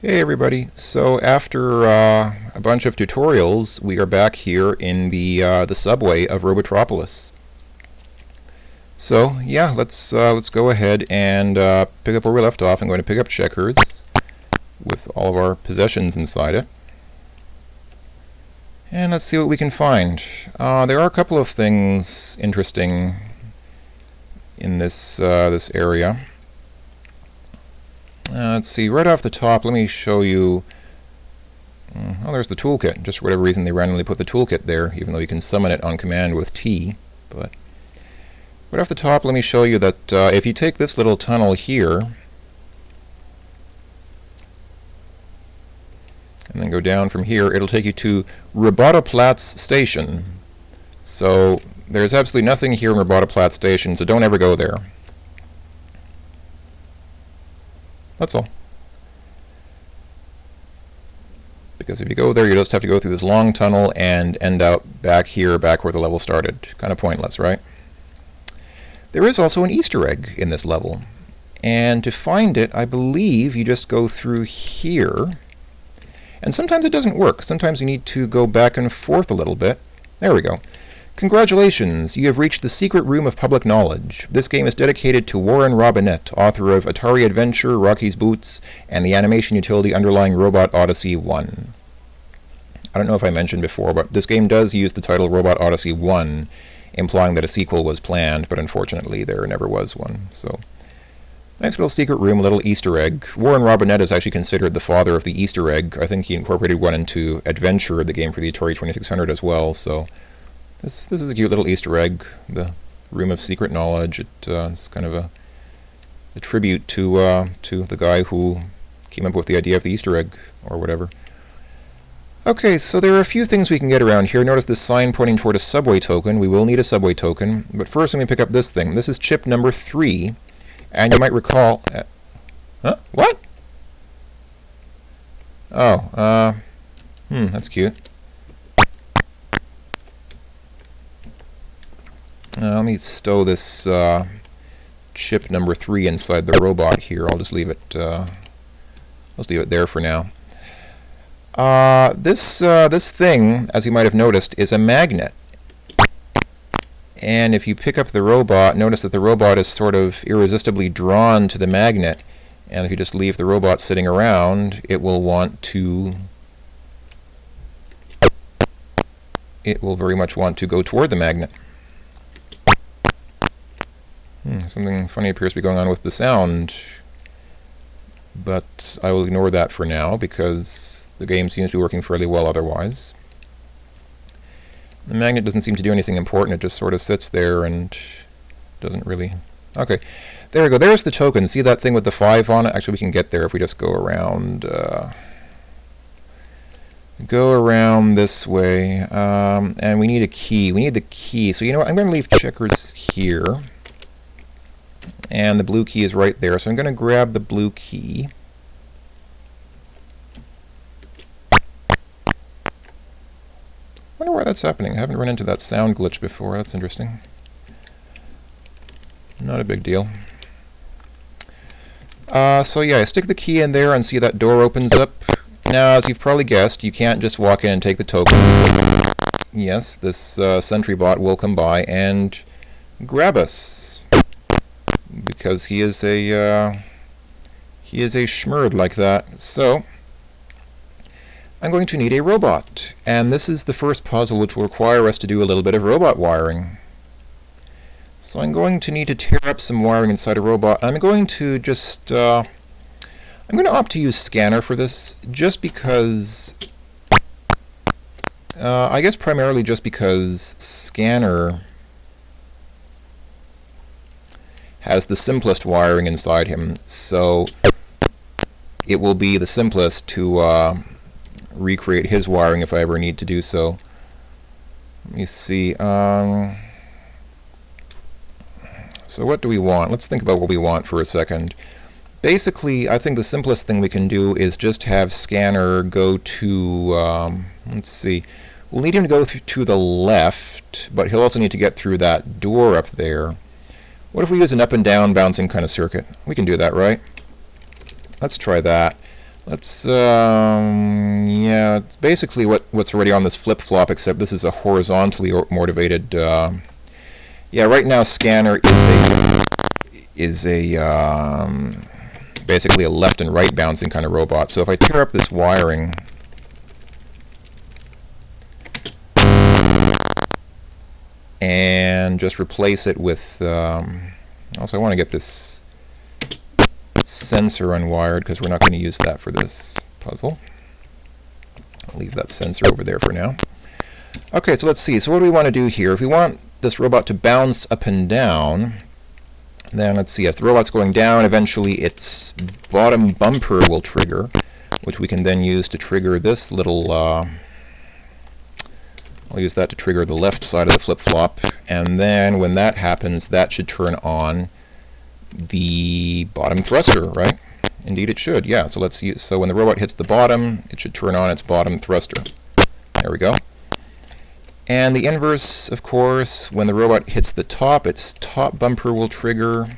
Hey everybody, so after a bunch of tutorials, we are back here in the subway of Robotropolis. So yeah, let's go ahead and pick up where we left off. I'm going to pick up Checkers with all of our possessions inside it. And let's see what we can find. There are a couple of things interesting in this area. Let's see, right off the top, let me show you. Oh, there's the toolkit. Just for whatever reason, they randomly put the toolkit there, even though you can summon it on command with T. But right off the top, let me show you that if you take this little tunnel here, and then go down from here, it'll take you to Robotoplatz Station. So there's absolutely nothing here in Robotoplatz Station, so don't ever go there. That's all. Because if you go there, you just have to go through this long tunnel and end up back here, back where the level started. Kind of pointless, right? There is also an Easter egg in this level. And to find it, I believe you just go through here. And sometimes it doesn't work. Sometimes you need to go back and forth a little bit. There we go. Congratulations, you have reached the secret room of public knowledge. This game is dedicated to Warren Robinette, author of Atari Adventure, Rocky's Boots, and the animation utility underlying Robot Odyssey 1. I don't know if I mentioned before, but this game does use the title Robot Odyssey 1, implying that a sequel was planned, but unfortunately there never was one. So, nice little secret room, a little Easter egg. Warren Robinette is actually considered the father of the Easter egg. I think he incorporated one into Adventure, the game for the Atari 2600 as well, so This is a cute little Easter egg, the Room of Secret Knowledge. It's kind of a tribute to the guy who came up with the idea of the Easter egg, or whatever. Okay, so there are a few things we can get around here. Notice this sign pointing toward a subway token. We will need a subway token, but first let me pick up this thing. This is chip number 3, and you might recall... huh? What? Oh, that's cute. Let me stow this chip number 3 inside the robot here. I'll just leave it. Let's leave it there for now. This thing, as you might have noticed, is a magnet. And if you pick up the robot, notice that the robot is sort of irresistibly drawn to the magnet. And if you just leave the robot sitting around, it will want to. It will very much want to go toward the magnet. Something funny appears to be going on with the sound, but I will ignore that for now because the game seems to be working fairly well otherwise. The magnet doesn't seem to do anything important, it just sort of sits there and doesn't really... Okay, there we go, there's the token. See that thing with the 5 on it? Actually, we can get there if we just go around... Go around this way, and we need a key. We need the key, so you know what, I'm going to leave Checkers here. And the blue key is right there, so I'm going to grab the blue key. Wonder why that's happening. I haven't run into that sound glitch before. That's interesting. Not a big deal. So yeah, I stick the key in there and see that door opens up. Now, as you've probably guessed, you can't just walk in and take the token. Yes, this sentry bot will come by and grab us. Because he is a schmurd like that. So I'm going to need a robot, and this is the first puzzle which will require us to do a little bit of robot wiring. So I'm going to need to tear up some wiring inside a robot. I'm going to just I'm going to opt to use scanner for this, just because I guess primarily just because scanner has the simplest wiring inside him, so it will be the simplest to recreate his wiring if I ever need to do so. Let me see. So what do we want? Let's think about what we want for a second. Basically, I think the simplest thing we can do is just have scanner go to, let's see, we'll need him to go to the left, but he'll also need to get through that door up there. What if we use an up and down bouncing kind of circuit? We can do that, right? Let's try that. Let's, yeah, it's basically what's already on this flip-flop, except this is a horizontally motivated, yeah, right now scanner is basically a left and right bouncing kind of robot. So if I tear up this wiring, and just replace it with, also I want to get this sensor unwired because we're not going to use that for this puzzle. I'll leave that sensor over there for now. Okay, so let's see. So what do we want to do here? If we want this robot to bounce up and down, then let's see. As the robot's going down, eventually its bottom bumper will trigger, which we can then use to trigger this little, I'll use that to trigger the left side of the flip-flop, and then when that happens, that should turn on the bottom thruster, right? Indeed it should, yeah. So let's use, so when the robot hits the bottom, it should turn on its bottom thruster. There we go. And the inverse, of course, when the robot hits the top, its top bumper will trigger,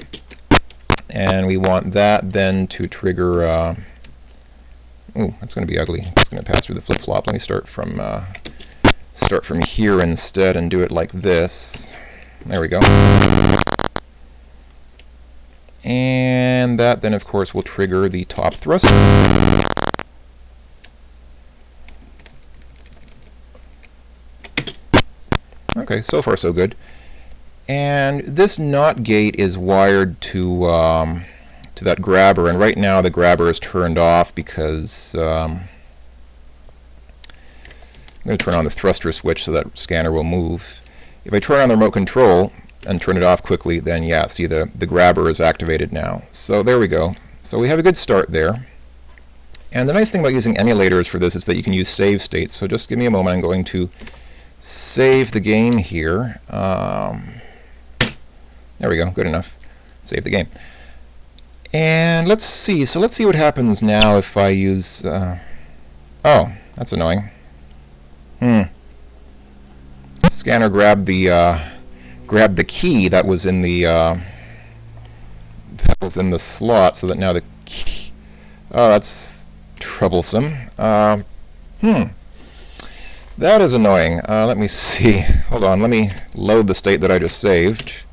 and we want that then to trigger, ooh, that's going to be ugly. It's going to pass through the flip-flop. Let me start from here instead and do it like this. There we go. And that then, of course, will trigger the top thruster. Okay, so far so good. And this NOT gate is wired to that grabber, and right now the grabber is turned off because I'm going to turn on the thruster switch so that scanner will move. If I turn on the remote control and turn it off quickly, then yeah, see the grabber is activated now. So there we go. So we have a good start there. And the nice thing about using emulators for this is that you can use save states. So just give me a moment. I'm going to save the game here. There we go. Good enough. Save the game. And let's see. So let's see what happens now if I use... oh, that's annoying. Scanner grabbed the key that was in the slot, so that now the key... Oh, that's troublesome. That is annoying. Let me see. Hold on. Let me load the state that I just saved.